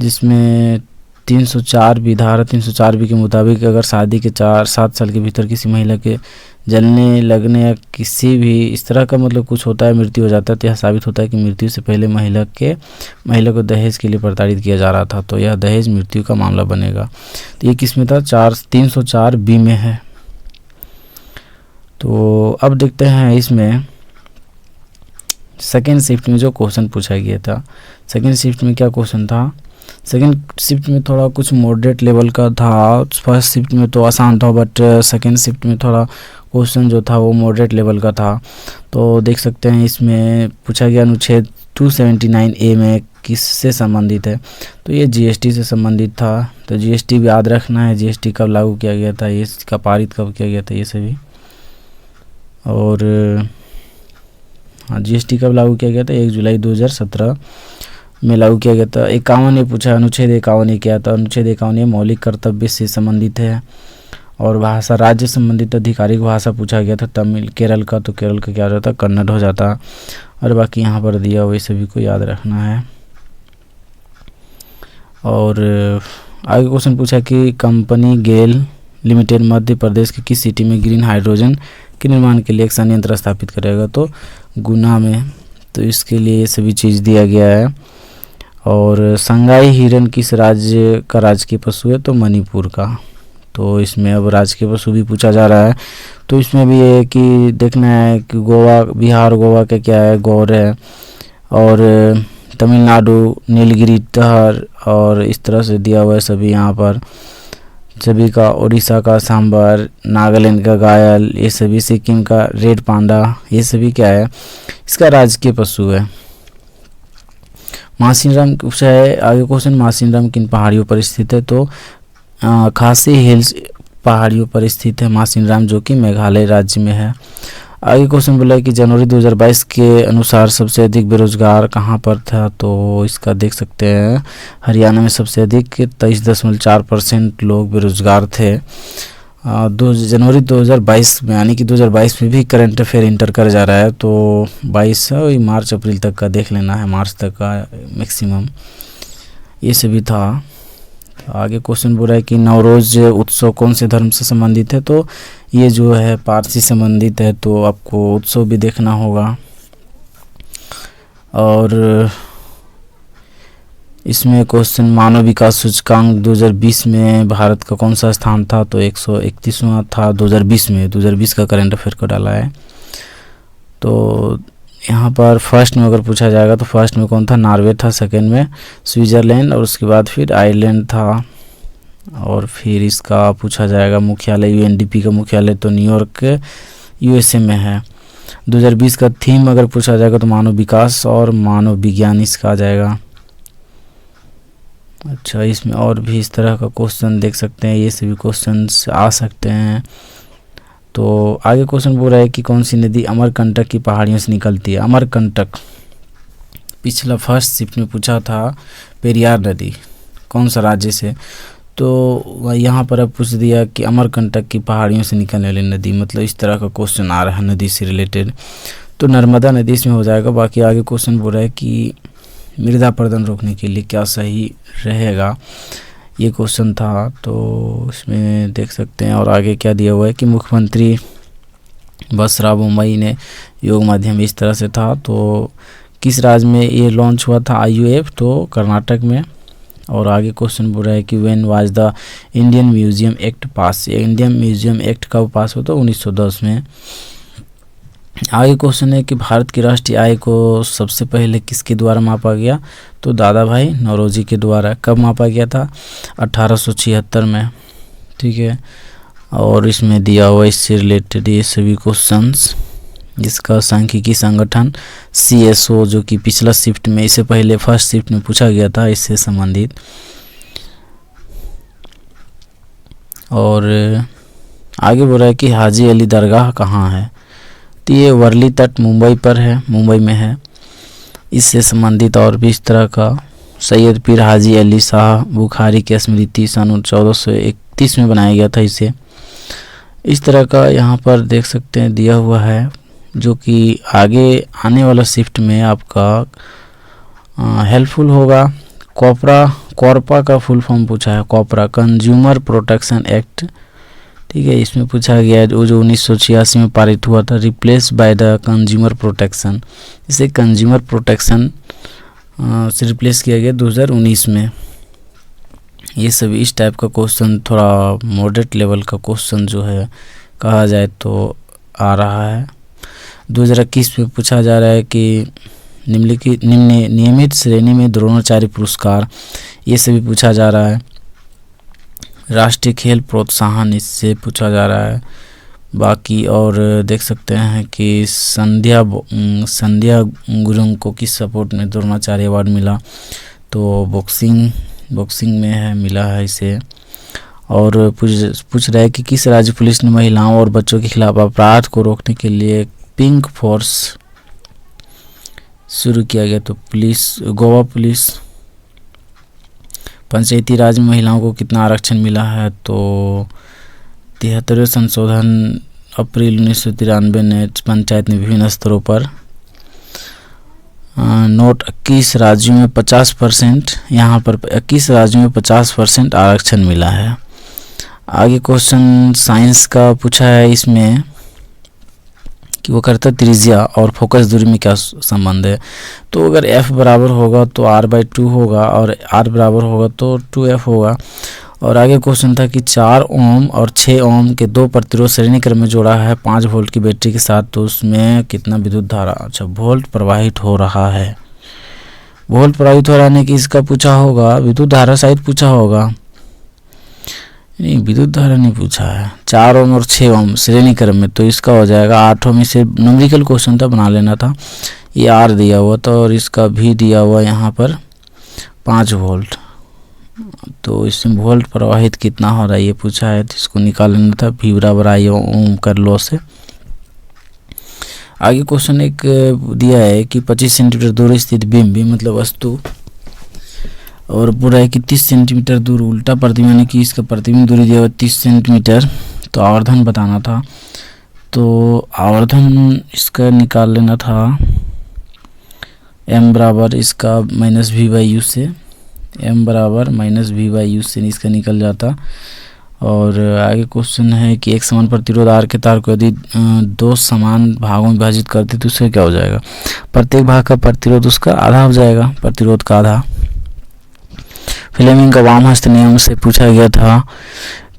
Speaker 1: जिसमें 304 धारा 304 के मुताबिक अगर शादी के 7 साल के भीतर किसी महिला के जलने लगने या किसी भी इस तरह का मतलब कुछ होता है, मृत्यु हो जाता है, तो यह साबित होता है कि मृत्यु से पहले महिला को दहेज के लिए प्रताड़ित किया जा रहा था, तो यह दहेज मृत्यु का मामला बनेगा। तो ये किस में था, 304B में है। तो अब देखते हैं इसमें सेकेंड शिफ्ट में जो क्वेश्चन पूछा गया था, सेकेंड शिफ्ट में क्या क्वेश्चन था, सेकेंड शिफ्ट में थोड़ा कुछ मॉडरेट लेवल का था। फर्स्ट शिफ्ट में तो आसान था, बट सेकेंड शिफ्ट में थोड़ा क्वेश्चन जो था वो मॉडरेट लेवल का था। तो देख सकते हैं इसमें पूछा गया अनुच्छेद 279A में किससे संबंधित है, तो ये जीएसटी से संबंधित था। तो जीएसटी भी याद रखना है, जीएसटी कब लागू किया गया था, ये इसका पारित कब किया गया था, ये सभी। और हाँ, जीएसटी कब लागू किया गया था, 1 जुलाई 2017 में लागू किया गया था। 51 ये पूछा, अनुच्छेद 51 क्या था, अनुच्छेद 51 मौलिक कर्तव्य से संबंधित है। और भाषा, राज्य संबंधित आधिकारिक भाषा पूछा गया था तमिल, केरल का, तो केरल का क्या हो जाता, कन्नड़ हो जाता। और बाकी यहाँ पर दिया हुआ सभी को याद रखना है। और आगे क्वेश्चन पूछा कि कंपनी गेल लिमिटेड मध्य प्रदेश के किस सिटी में ग्रीन हाइड्रोजन के निर्माण के लिए एक संयंत्र स्थापित करेगा, तो गुना में। तो इसके लिए ये सभी चीज़ दिया गया है। और संगाई हिरन किस राज्य का राजकीय पशु है, तो मणिपुर का। तो इसमें अब राजकीय पशु भी पूछा जा रहा है। तो इसमें भी है कि देखना है कि गोवा, बिहार गोवा का क्या है, गौर है। और तमिलनाडु नीलगिरी तहर, और इस तरह से दिया हुआ है सभी यहाँ पर सभी का। उड़ीसा का सांबर, नागालैंड का घायल, ये सभी, सिक्किम का रेड पांडा, ये सभी क्या है, इसका राजकीय पशु है। मासिनराम पूछा है आगे क्वेश्चन, मासिनराम किन पहाड़ियों पर स्थित है, तो खासी हिल्स पहाड़ियों पर स्थित है मासिनराम, जो कि मेघालय राज्य में है। आगे क्वेश्चन बोला है कि जनवरी 2022 के अनुसार सबसे अधिक बेरोजगार कहाँ पर था, तो इसका देख सकते हैं हरियाणा में सबसे अधिक 23.4% लोग बेरोजगार थे। जनवरी 2022 में, यानी कि 2022 में भी करंट अफेयर इंटर कर जा रहा है। तो 22 मार्च अप्रैल तक का देख लेना है, मार्च तक का मैक्सिमम, ये सभी था। आगे क्वेश्चन बोल रहा है कि नवरोज उत्सव कौन से धर्म से संबंधित है, तो ये जो है पारसी संबंधित है, तो आपको उत्सव भी देखना होगा। और इसमें क्वेश्चन मानव विकास सूचकांक 2020 में भारत का कौन सा स्थान था, तो 131वां था 2020 में। 2020 का करंट अफेयर को डाला है। तो यहाँ पर फर्स्ट में अगर पूछा जाएगा तो फर्स्ट में कौन था, नॉर्वे था, सेकंड में स्विट्जरलैंड, और उसके बाद फिर आयरलैंड था। और फिर इसका पूछा जाएगा मुख्यालय, यूएनडीपी का मुख्यालय तो न्यूयॉर्क यूएसए में है। 2020 का थीम अगर पूछा जाएगा तो मानव विकास और मानव विज्ञान इसका आ जाएगा। अच्छा, इसमें और भी इस तरह का क्वेश्चन देख सकते हैं, ये सभी क्वेश्चंस आ सकते हैं। तो आगे क्वेश्चन बोल रहा है कि कौन सी नदी अमरकंटक की पहाड़ियों से निकलती है। अमरकंटक पिछला फर्स्ट शिफ्ट में पूछा था, पेरियार नदी कौन सा राज्य से, तो यहाँ पर अब पूछ दिया कि अमरकंटक की पहाड़ियों से निकलने वाली नदी, मतलब इस तरह का क्वेश्चन आ रहा है नदी से रिलेटेड, तो नर्मदा नदी इसमें हो जाएगा। बाकी आगे क्वेश्चन बोल रहा है कि मृदा अपरदन रोकने के लिए क्या सही रहेगा, ये क्वेश्चन था। तो इसमें देख सकते हैं। और आगे क्या दिया हुआ है कि मुख्यमंत्री बसरा बोम्मई ने योग माध्यम इस तरह से था, तो किस राज्य में ये लॉन्च हुआ था, IUF, तो कर्नाटक में। और आगे क्वेश्चन बोल रहा है कि when was the Indian museum act pass, Indian museum act कब पास हुआ, तो 1910 में। आगे क्वेश्चन है कि भारत की राष्ट्रीय आय को सबसे पहले किसके द्वारा मापा गया, तो दादा भाई नौरोजी के द्वारा। कब मापा गया था, 1876 में। ठीक है। और इसमें दिया हुआ इससे रिलेटेड ये सभी क्वेश्चंस, जिसका सांख्यिकी संगठन CSO, जो कि पिछला शिफ्ट में, इससे पहले फर्स्ट शिफ्ट में पूछा गया था, इससे संबंधित। और आगे बोल रहा है कि हाजी अली दरगाह कहाँ है, तो ये वर्ली तट मुंबई पर है, मुंबई में है। इससे संबंधित और भी इस तरह का सैयद पीर हाजी अली शाह बुखारी की स्मृति सन 1431 में बनाया गया था इसे। इस तरह का यहाँ पर देख सकते हैं दिया हुआ है, जो कि आगे आने वाला शिफ्ट में आपका हेल्पफुल होगा। कॉर्पा का फुल फॉर्म पूछा है, कॉपरा कंज्यूमर प्रोटेक्शन एक्ट। ठीक है, इसमें पूछा गया है जो 1986 में पारित हुआ था, replace by the consumer protection, इसे कंज्यूमर प्रोटेक्शन से रिप्लेस किया गया 2019 में। ये सभी इस टाइप का क्वेश्चन, थोड़ा मॉडरेट लेवल का क्वेश्चन जो है कहा जाए तो आ रहा है। 2021 में पूछा जा रहा है कि नियमित श्रेणी में द्रोणाचार्य पुरस्कार, ये सभी पूछा जा रहा है। राष्ट्रीय खेल प्रोत्साहन, इससे पूछा जा रहा है। बाकी और देख सकते हैं कि संध्या गुरुंग को किस सपोर्ट में द्रोणाचार्य अवार्ड मिला, तो बॉक्सिंग में है, मिला है इसे। और पूछ रहा है कि किस राज्य पुलिस ने महिलाओं और बच्चों के खिलाफ अपराध को रोकने के लिए पिंक फोर्स शुरू किया गया, तो गोवा पुलिस। पंचायती राज में महिलाओं को कितना आरक्षण मिला है, तो 73वें संशोधन अप्रैल 1993 ने पंचायत में विभिन्न स्तरों पर नोट 21 राज्यों में 50%, यहाँ पर 21 राज्यों में 50% आरक्षण मिला है। आगे क्वेश्चन साइंस का पूछा है इसमें कि वो कर्तव्य त्रिज्या और फोकस दूरी में क्या संबंध है, तो अगर f बराबर होगा तो r/2 होगा और r बराबर होगा तो 2f होगा। और आगे क्वेश्चन था कि 4 ओम और 6 ओम के दो प्रतिरोध श्रेणी क्रम में जोड़ा है 5 वोल्ट की बैटरी के साथ, तो उसमें कितना विद्युत धारा, अच्छा वोल्ट प्रवाहित हो रहा है। वोल्ट प्रवाहित हो रहा है कि इसका पूछा होगा, विद्युत धारा शायद पूछा होगा, नहीं विद्युत धारा नहीं पूछा है। 4 ओम और 6 ओम श्रेणी क्रम में, तो इसका हो जाएगा 8 ओम। इसे न्यूमेरिकल क्वेश्चन था, बना लेना था। ये R दिया हुआ था और इसका भी दिया हुआ यहाँ पर 5 वोल्ट, तो इसमें वोल्ट प्रवाहित कितना हो रहा है ये पूछा है, तो इसको निकाल लेना था। V बराबर I ओम कर लो से। आगे क्वेश्चन एक दिया है कि 25 सेंटीमीटर दूर स्थित बिंब मतलब वस्तु, और पूरा है कि 30 सेंटीमीटर दूर उल्टा प्रतिबिंब, यानी कि इसका प्रतिबिंब दूरी दिया हुआ 30 सेंटीमीटर, तो आवर्धन बताना था। तो आवर्धन इसका निकाल लेना था, m बराबर इसका -v/u से, m बराबर -v/u से इसका निकल जाता। और आगे क्वेश्चन है कि एक समान प्रतिरोध R के तार को यदि 2 समान भागों में विभाजित करते तो उससे क्या हो जाएगा, प्रत्येक भाग का प्रतिरोध उसका आधा हो जाएगा, प्रतिरोध का आधा। फ्लेमिंग का वाम हस्त नियम से पूछा गया था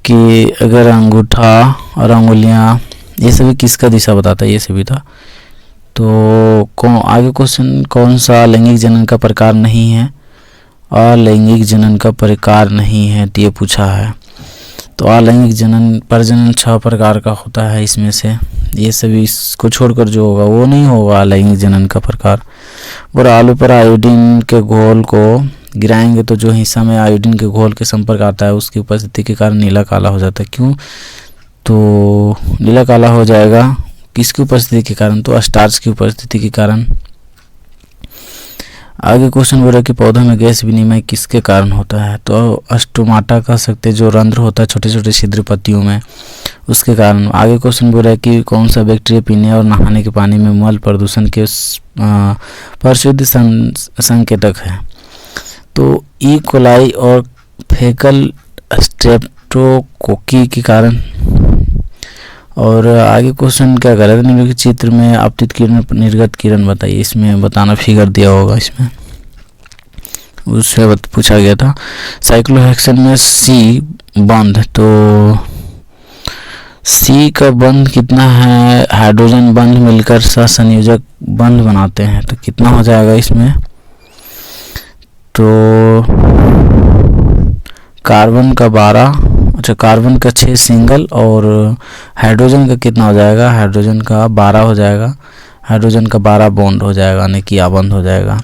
Speaker 1: कि अगर अंगूठा और अंगुलियां ये सभी किसका दिशा बताता है, ये सभी था। तो आगे क्वेश्चन कौन सा लैंगिक जनन का प्रकार नहीं है, अलैंगिक जनन का प्रकार नहीं है, तो ये पूछा है। तो अलैंगिक जनन प्रजनन 6 प्रकार का होता है, इसमें से ये सभी इसको छोड़कर जो होगा वो नहीं होगा अलैंगिक जनन का प्रकार। और आलू पर आयोडीन के घोल को गिराएंगे तो जो हिस्सा में आयोडीन के घोल के संपर्क आता है उसकी उपस्थिति के कारण नीला काला हो जाता है, क्यों, तो नीला काला हो जाएगा किसकी उपस्थिति के कारण, तो स्टार्च की उपस्थिति के कारण। आगे क्वेश्चन बोल रहा है कि पौधों में गैस विनिमय किसके कारण होता है, तो स्टोमाटा कह सकते हैं, जो रंध्र होता है छोटे छोटे छिद्र पत्तियों में, उसके कारण। आगे क्वेश्चन बोल रहा है कि कौन सा बैक्टीरिया पीने और नहाने के पानी में मल प्रदूषण के प्रसिद्ध संकेतक है, तो ई कोलाई और फेकल स्ट्रेप्टोकोकी के कारण। और आगे क्वेश्चन क्या कर रहे थे, निम्नलिखित चित्र में आपतित किरण निर्गत किरण बताइए, इसमें बताना, फिगर दिया होगा इसमें, उससे पूछा गया था। साइक्लोहेक्सेन में सी बंध, तो सी का बंध कितना है, हाइड्रोजन बंध मिलकर सहसंयोजक बंध बनाते हैं, तो कितना हो जाएगा इसमें, तो कार्बन का 12, अच्छा कार्बन का 6 सिंगल और हाइड्रोजन का कितना हो जाएगा, हाइड्रोजन का 12 हो जाएगा, हाइड्रोजन का 12 बॉन्ड हो जाएगा, यानी कि आबंध हो जाएगा।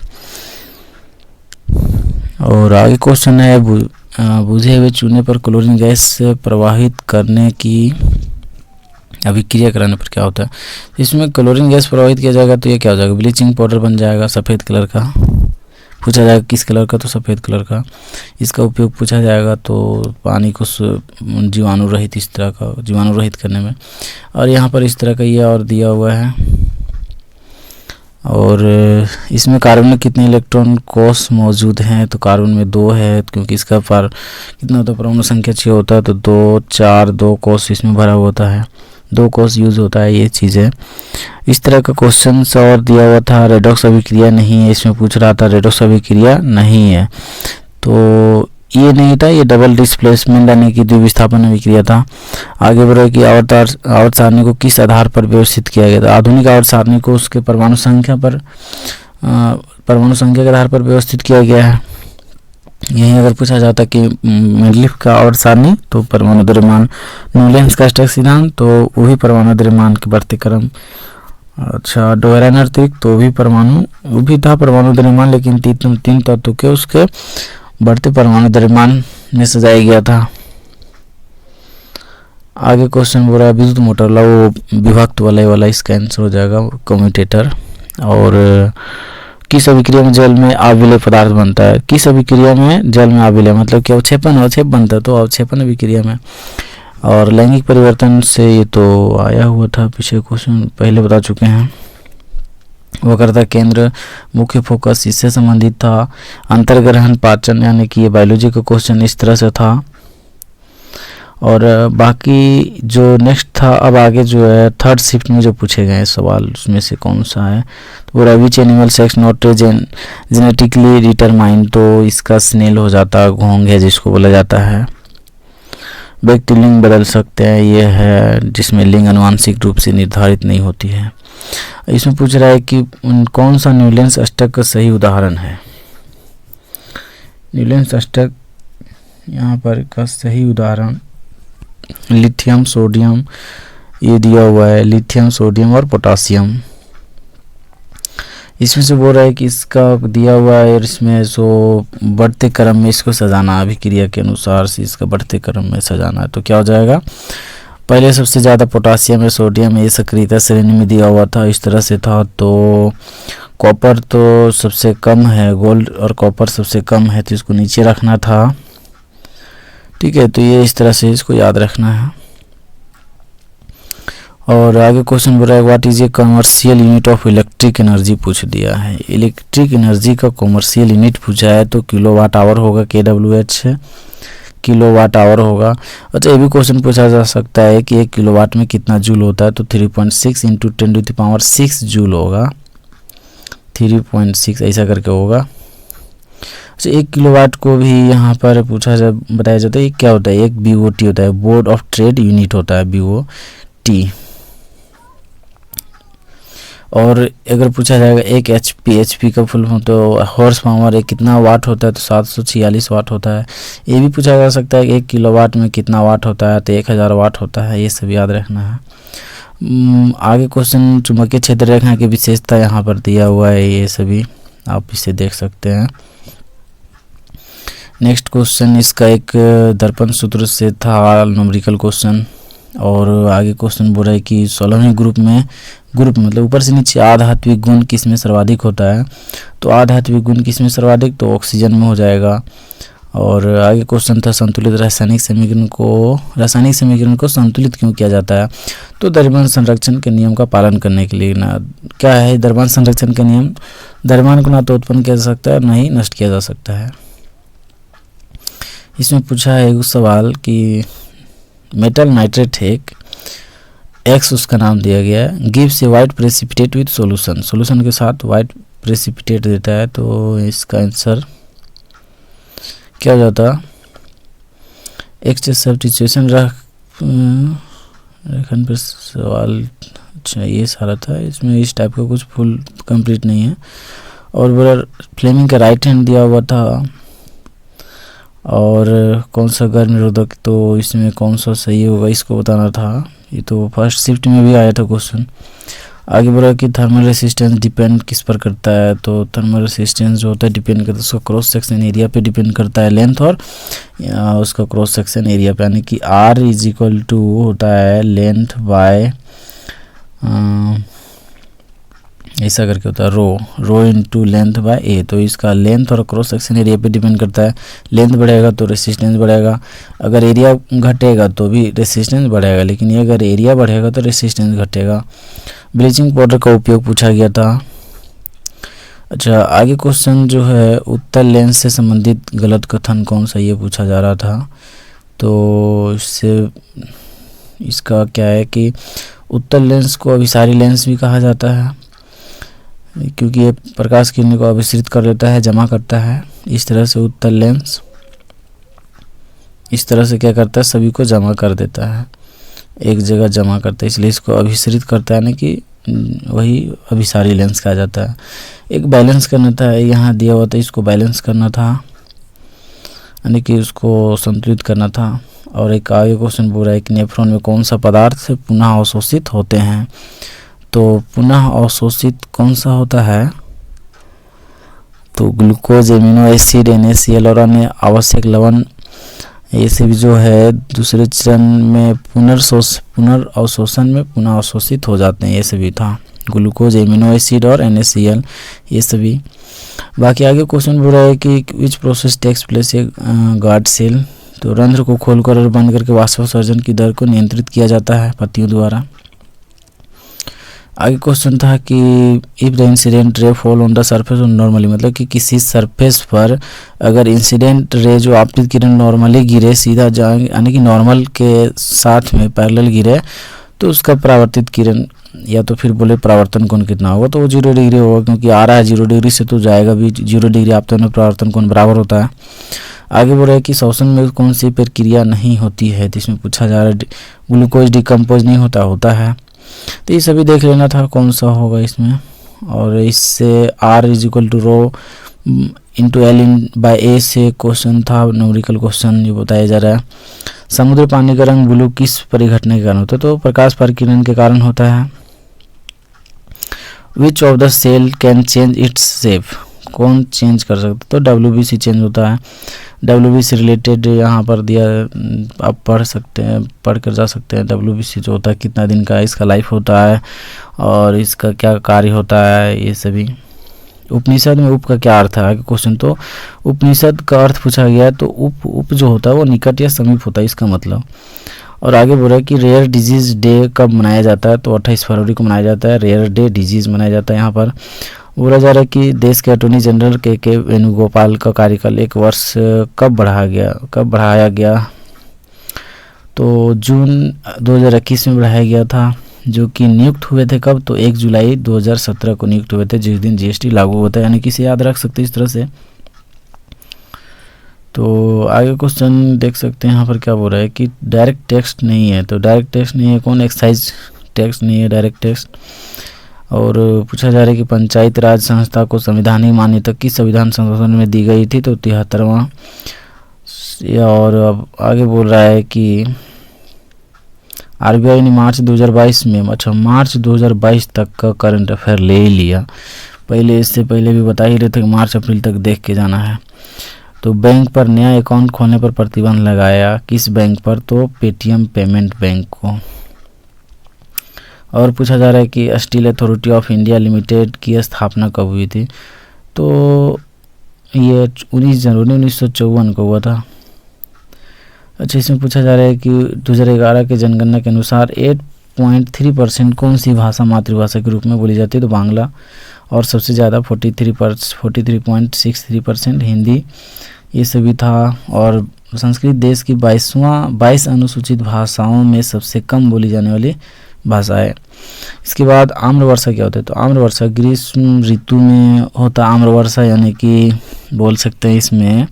Speaker 1: और आगे क्वेश्चन है बुझे हुए चूने पर क्लोरीन गैस प्रवाहित करने की अभिक्रिया कराने पर क्या होता है, इसमें क्लोरीन गैस प्रवाहित किया जाएगा तो ये क्या हो जाएगा, ब्लीचिंग पाउडर बन जाएगा, सफ़ेद कलर का। पूछा जाएगा किस कलर का, तो सफ़ेद कलर का। इसका उपयोग पूछा जाएगा तो पानी को जीवाणु रहित, इस तरह का जीवाणु रहित करने में। और यहाँ पर इस तरह का ये और दिया हुआ है। और इसमें कार्बन में कितने इलेक्ट्रॉन कोष मौजूद हैं, तो कार्बन में 2 है, क्योंकि इसका पर कितना होता है, परमाणु संख्या 6 होता है, तो 2 4 2 कोष इसमें भरा होता है, 2 कोष यूज होता है, ये चीज़ है। इस तरह का क्वेश्चन और दिया हुआ था। रेडॉक्स अभिक्रिया नहीं है, इसमें पूछ रहा था, रेडॉक्स अभिक्रिया नहीं है, तो ये नहीं था, ये डबल डिस्प्लेसमेंट यानी कि द्विविस्थापन अभिक्रिया था। आगे बढ़े कि आवर्त सारणी को किस आधार पर व्यवस्थित किया गया था। आधुनिक आवर्त सारणी को उसके परमाणु संख्या के आधार पर व्यवस्थित किया गया है। यही अगर पूछा जाता कि मेंडलीफ का आवर्त सारणी तो परमाणु द्रव्यमान, न्यूलैंड्स का स्टैक सिद्धांत तो वही परमाणु द्रव्यमान के बढ़ते क्रम। अच्छा, डोयरानर त्रिक तो वो भी था परमाणु द्रव्यमान, लेकिन तीन तत्वों के उसके बढ़ते परमाणु द्रव्यमान में सजाया गया था। आगे क्वेश्चन बोल रहा है विद्युत मोटर वाला वो विभक्त वलय वाला, इसका आंसर हो जाएगा कम्यूटेटर। और किस अभिक्रिया में जल में अविलेय पदार्थ बनता है। किस अभिक्रिया में जल में अविलेय मतलब कि अवक्षेप बनता है, तो अवक्षेपण अभिक्रिया में। और लैंगिक परिवर्तन से ये तो आया हुआ था, पीछे क्वेश्चन पहले बता चुके हैं। वक्रता केंद्र, मुख्य फोकस इससे संबंधित था। अंतर्ग्रहण पाचन यानी कि ये बायोलॉजी का क्वेश्चन इस तरह से था। और बाकी जो नेक्स्ट था, अब आगे जो है थर्ड शिफ्ट में जो पूछे गए सवाल उसमें से कौन सा है, तो वो which animal sex not genetically determined, तो इसका स्नेल हो जाता, घोंघ है जिसको बोला जाता है। व्यक्ति लिंग बदल सकते हैं, ये है जिसमें लिंग आनुवांशिक रूप से निर्धारित नहीं होती है। इसमें पूछ रहा है कि कौन सा न्यूलैंड्स अष्टक का सही उदाहरण है। न्यूलैंड्स अष्टक यहाँ पर का सही उदाहरण लिथियम, सोडियम ये दिया हुआ है, लिथियम, सोडियम और पोटासियम। इसमें से बोल रहा है कि इसका दिया हुआ है और इसमें सो बढ़ते क्रम में इसको सजाना, अभिक्रिया के अनुसार से इसका बढ़ते क्रम में सजाना है। तो क्या हो जाएगा, पहले सबसे ज़्यादा पोटासियम है, सोडियम ये सक्रियता श्रेणी में दिया हुआ था, इस तरह से था। तो कॉपर तो सबसे कम है, गोल्ड और कॉपर सबसे कम है, तो इसको नीचे रखना था। ठीक है, तो ये इस तरह से इसको याद रखना है। और आगे क्वेश्चन बोल रहा है what is a commercial unit of electric energy पूछ दिया है। इलेक्ट्रिक एनर्जी का कमर्शियल यूनिट पूछा है तो किलोवाट आवर होगा, KWH है, किलोवाट आवर होगा। अच्छा, ये भी क्वेश्चन पूछा जा सकता है कि 1 किलोवाट में कितना जूल होता है, तो 3.6 × 10⁻⁶ जूल होगा, 3.6 ऐसा करके होगा। अच्छा, 1 किलोवाट को भी यहाँ पर बताया जाता है ये क्या होता है, एक BOT होता है, बोर्ड ऑफ ट्रेड यूनिट होता है BOT। और अगर पूछा जाएगा 1 HP का फुल फॉर्म तो हॉर्स पावर कितना वाट होता है, तो 746 वाट होता है। ये भी पूछा जा सकता है कि 1 किलोवाट में कितना वाट होता है, तो 1000 वाट होता है, ये सब याद रखना है। आगे क्वेश्चन चुंबकीय क्षेत्र रेखा की विशेषता यहाँ पर दिया हुआ है, ये सभी आप इसे देख सकते हैं। नेक्स्ट क्वेश्चन इसका एक दर्पण सूत्र से था, न्यूमेरिकल क्वेश्चन। और आगे क्वेश्चन बोल रहा है कि 16वें ग्रुप मतलब ऊपर से नीचे आधात्विक गुण किस में सर्वाधिक होता है, तो आधात्विक गुण किस में सर्वाधिक, तो ऑक्सीजन में हो जाएगा। और आगे क्वेश्चन था संतुलित रासायनिक समीकरण को संतुलित क्यों किया जाता है, तो द्रव्यमान संरक्षण के नियम का पालन करने के लिए ना। क्या है द्रव्यमान संरक्षण के नियम, द्रव्यमान को ना तो उत्पन्न किया जा सकता है ना ही नष्ट किया जा सकता है। इसमें पूछा है एक सवाल कि मेटल नाइट्रेट एक X उसका नाम दिया गया है, gives A white precipitate with solution के साथ वाइट प्रेसिपिटेट देता है, तो इसका आंसर क्या हो जाता, एक्स सब्स्टिट्यूशन रखन पर सवाल। अच्छा, ये सारा था, इसमें इस टाइप का कुछ फुल कंप्लीट नहीं है। और बोला फ्लेमिंग का राइट हैंड दिया हुआ था, और कौन सा गर्म निरोधक, तो इसमें कौन सा सही होगा इसको बताना था। ये तो फर्स्ट शिफ्ट में भी आया था क्वेश्चन। आगे बोला कि थर्मल रेसिस्टेंस डिपेंड किस पर करता है, तो थर्मल रेसिस्टेंस जो होता है डिपेंड करता है उसका क्रॉस सेक्शन एरिया पे डिपेंड करता है, लेंथ और उसका क्रॉस सेक्शन एरिया पे, यानी कि R = होता है लेंथ बाय ऐसा करके होता है रो इंटू लेंथ बाय ए। तो इसका लेंथ और क्रॉस सेक्शन एरिया पे डिपेंड करता है, लेंथ बढ़ेगा तो रेसिस्टेंस बढ़ेगा, अगर एरिया घटेगा तो भी रेसिस्टेंस बढ़ेगा, लेकिन ये अगर एरिया बढ़ेगा तो रेसिस्टेंस घटेगा। ब्लीचिंग पाउडर का उपयोग पूछा गया था। अच्छा, आगे क्वेश्चन जो है उत्तल लेंस से संबंधित गलत कथन कौन सा ये पूछा जा रहा था, तो इसका क्या है कि उत्तल लेंस को अभिसारी लेंस भी कहा जाता है, क्योंकि ये प्रकाश किरणों को अभिसरित कर लेता है, जमा करता है, इस तरह से उत्तल लेंस। इस तरह से क्या करता है, सभी को जमा कर देता है, एक जगह जमा करता है, इसलिए इसको अभिसरित करता है, यानी कि वही अभिसारी लेंस कहा जाता है। एक बैलेंस करना था, यहाँ दिया हुआ था, इसको बैलेंस करना था, यानी कि उसको संतुलित करना था। और एक आगे क्वेश्चन पूरा है कि नेफ्रॉन में कौन सा पदार्थ पुनः अवशोषित होते हैं। तो पुनः अवशोषित कौन सा होता है, तो ग्लूकोज, एमिनो एसिड, NaCl और अन्य आवश्यक लवण, ये सभी जो है दूसरे चरण में पुनर्अवशोषण में पुनः अवशोषित हो जाते हैं। ये सभी था ग्लूकोज, एमिनो एसिड और NaCl, ये सभी। बाकी आगे क्वेश्चन पूरा है कि which process takes place a guard cell. तो रंध्र को खोलकर और बंद करके वाष्पोत्सर्जन की दर को नियंत्रित किया जाता है पत्तियों द्वारा। आगे क्वेश्चन था कि if the incident ray fall on the surface normally, मतलब कि किसी सरफेस पर अगर इंसिडेंट रे जो आपतित किरण नॉर्मली गिरे, सीधा जाए, यानी कि नॉर्मल के साथ में पैरेलल गिरे, तो उसका परावर्तित किरण या तो फिर बोले परावर्तन कोण कितना होगा, तो वो 0 डिग्री होगा, क्योंकि आ रहा है 0 डिग्री से तो जाएगा भी 0 डिग्री आपतन में परावर्तन कोण बराबर होता है। आगे बोल रहा है कि शोषण में कौन सी प्रक्रिया नहीं होती है, तो इसमें पूछा जा रहा है ग्लूकोज डिकम्पोज नहीं होता है। तो ये सभी देख लेना था कौन सा होगा इसमें। और इससे R = रो इंटू L/A से क्वेश्चन था, न्यूमेरिकल क्वेश्चन ये बताया जा रहा है। समुद्र पानी का रंग ब्लू किस परिघटना के कारण होता है, तो प्रकाश परिकिरण के कारण होता है। Which of the cell can change its shape, कौन चेंज कर सकता है, तो WBC चेंज होता है। WBC रिलेटेड यहाँ पर दिया, आप पढ़ सकते हैं, पढ़ कर जा सकते हैं। WBC जो होता है कितना दिन का इसका लाइफ होता है और इसका क्या कार्य होता है, ये सभी। उपनिषद में उप का क्या अर्थ है, आगे क्वेश्चन तो उपनिषद का अर्थ पूछा गया है, तो उप जो होता है वो निकट या समीप होता है, इसका मतलब। और आगे बोल रहा है कि रेयर डिजीज डे कब मनाया जाता है, तो 28 फरवरी को मनाया जाता है, रेयर डे डिजीज मनाया जाता है। यहाँ पर बोला जा रहा है कि देश के अटॉर्नी जनरल के वेणुगोपाल का कार्यकाल 1 वर्ष कब बढ़ाया गया, तो जून 2021 में बढ़ाया गया था, जो कि नियुक्त हुए थे कब, तो 1 जुलाई 2017 को नियुक्त हुए थे, जिस दिन GST लागू होता है, यानी कि इसे याद रख सकते हैं इस तरह से। तो आगे क्वेश्चन देख सकते हैं, यहाँ पर क्या बोल रहा है कि डायरेक्ट टेक्स्ट नहीं है, तो डायरेक्ट टेक्स्ट नहीं है कौन, एक्साइज टेक्स्ट नहीं है, डायरेक्ट टेक्स्ट। और पूछा जा रहा है कि पंचायत राज संस्था को संवैधानिक मान्यता किस संविधान संशोधन में दी गई थी, तो 73वां। और अब आगे बोल रहा है कि RBI ने मार्च 2022 में, अच्छा मार्च 2022 तक का करंट अफेयर ले ही लिया, पहले इससे पहले भी बता ही रहे थे कि मार्च अप्रैल तक देख के जाना है। तो बैंक पर नया अकाउंट खोलने पर प्रतिबंध लगाया, किस बैंक पर, तो पेटीएम पेमेंट बैंक को। और पूछा जा रहा है कि steel authority of India limited की स्थापना कब हुई थी, तो ये 19 जनवरी 1954 को हुआ था। अच्छा, इसमें पूछा जा रहा है कि 2011 के जनगणना के अनुसार 8.3% कौन सी भाषा मातृभाषा के रूप में बोली जाती है, तो बांग्ला। और सबसे ज़्यादा 43.63% हिंदी, ये सभी था। और संस्कृत देश की 22 अनुसूचित भाषाओं में सबसे कम बोली जाने वाली भाषा है। इसके बाद आम्र वर्षा क्या होता है, तो आम्र वर्षा ग्रीष्म ऋतु में होता है आम्र वर्षा, यानी कि बोल सकते हैं इसमें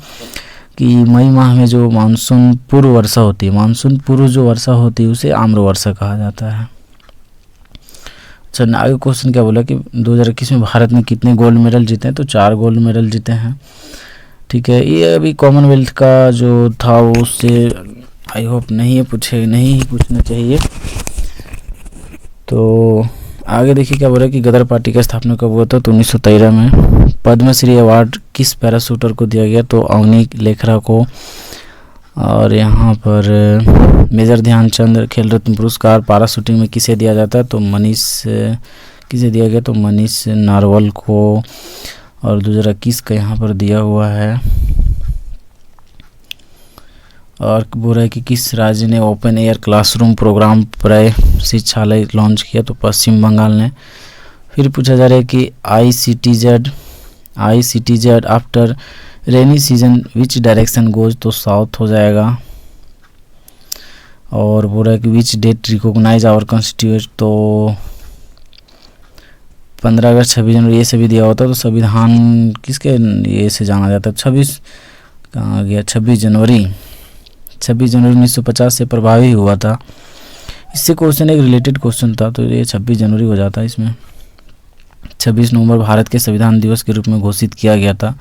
Speaker 1: कि मई माह में जो मानसून पूर्व वर्षा होती है, मानसून पूर्व जो वर्षा होती है उसे आम्र वर्षा कहा जाता है। अच्छा, आगे क्वेश्चन क्या बोला कि 2021 में भारत ने कितने गोल्ड मेडल जीते हैं, तो 4 गोल्ड मेडल जीते हैं। ठीक है, ये अभी कॉमनवेल्थ का जो था वो उससे आई होप नहीं ही पूछना चाहिए। तो आगे देखिए क्या बोल रहा है कि गदर पार्टी का स्थापना कब हुआ था, तो 1913 में। पद्मश्री अवार्ड किस पैराशूटर को दिया गया, तो अवनी लेखरा को। और यहाँ पर मेजर ध्यानचंद खेल रत्न पुरस्कार पैराशूटिंग में किसे दिया जाता है, तो किसे दिया गया, तो मनीष नारवल को। और 2021 का यहाँ पर दिया हुआ है। और बोल रहा है कि किस राज्य ने ओपन एयर क्लासरूम प्रोग्राम प्राय शिक्षालय लॉन्च किया, तो पश्चिम बंगाल ने। फिर पूछा जा रहा है कि ICTZ after rainy season which direction goes, तो साउथ हो जाएगा। और बोल रहा है कि which date recognise our constitution, तो 15 अगस्त 26 जनवरी, ये से भी दिया होता है। तो संविधान किसके ये से जाना जाता है, 26 कहाँ गया, 26 जनवरी 26 जनवरी 1950 से प्रभावी हुआ था। इससे क्वेश्चन एक रिलेटेड क्वेश्चन था, तो ये 26 जनवरी हो जाता है इसमें। 26 नवंबर भारत के संविधान दिवस के रूप में घोषित किया गया था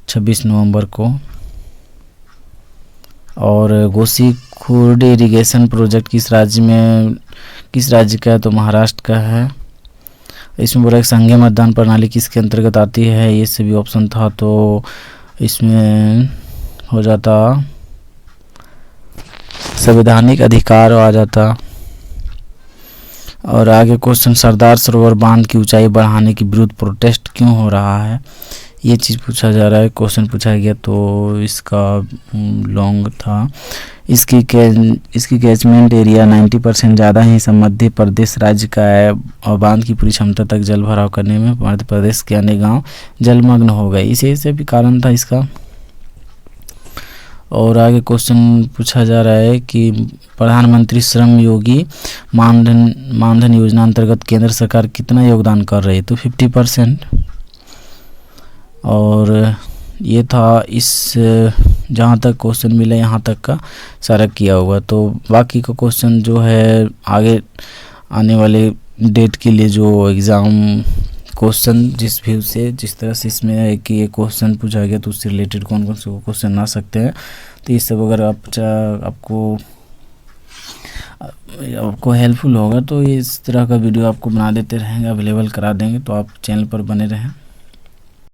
Speaker 1: 26 नवंबर को। और गोसीखुर्द इरिगेशन प्रोजेक्ट किस राज्य का है, तो महाराष्ट्र का है। इसमें बोला संघीय मतदान प्रणाली किसके अंतर्गत आती है, ये सभी ऑप्शन था, तो इसमें हो जाता संवैधानिक अधिकार आ जाता। और आगे क्वेश्चन, सरदार सरोवर बांध की ऊंचाई बढ़ाने के विरुद्ध प्रोटेस्ट क्यों हो रहा है, ये चीज़ पूछा जा रहा है, क्वेश्चन पूछा गया। तो इसका लॉन्ग था। इसकी कैचमेंट एरिया 90% ज़्यादा ही मध्य प्रदेश राज्य का है और बांध की पूरी क्षमता तक जल भराव करने में मध्य प्रदेश के अनेक गाँव जलमग्न हो गए, इसी से भी कारण था इसका। और आगे क्वेश्चन पूछा जा रहा है कि प्रधानमंत्री श्रम योगी मानधन योजना अंतर्गत केंद्र सरकार कितना योगदान कर रही है, तो 50%। और ये था इस जहाँ तक क्वेश्चन मिला यहाँ तक का सारा किया हुआ। तो बाकी का क्वेश्चन जो है आगे आने वाले डेट के लिए जो एग्ज़ाम क्वेश्चन जिस तरह से इसमें है कि ये क्वेश्चन पूछा गया तो उससे रिलेटेड कौन कौन से क्वेश्चन आ सकते हैं, तो ये सब अगर आपको हेल्पफुल होगा तो इस तरह का वीडियो आपको बना देते रहेंगे, अवेलेबल करा देंगे। तो आप चैनल पर बने रहें।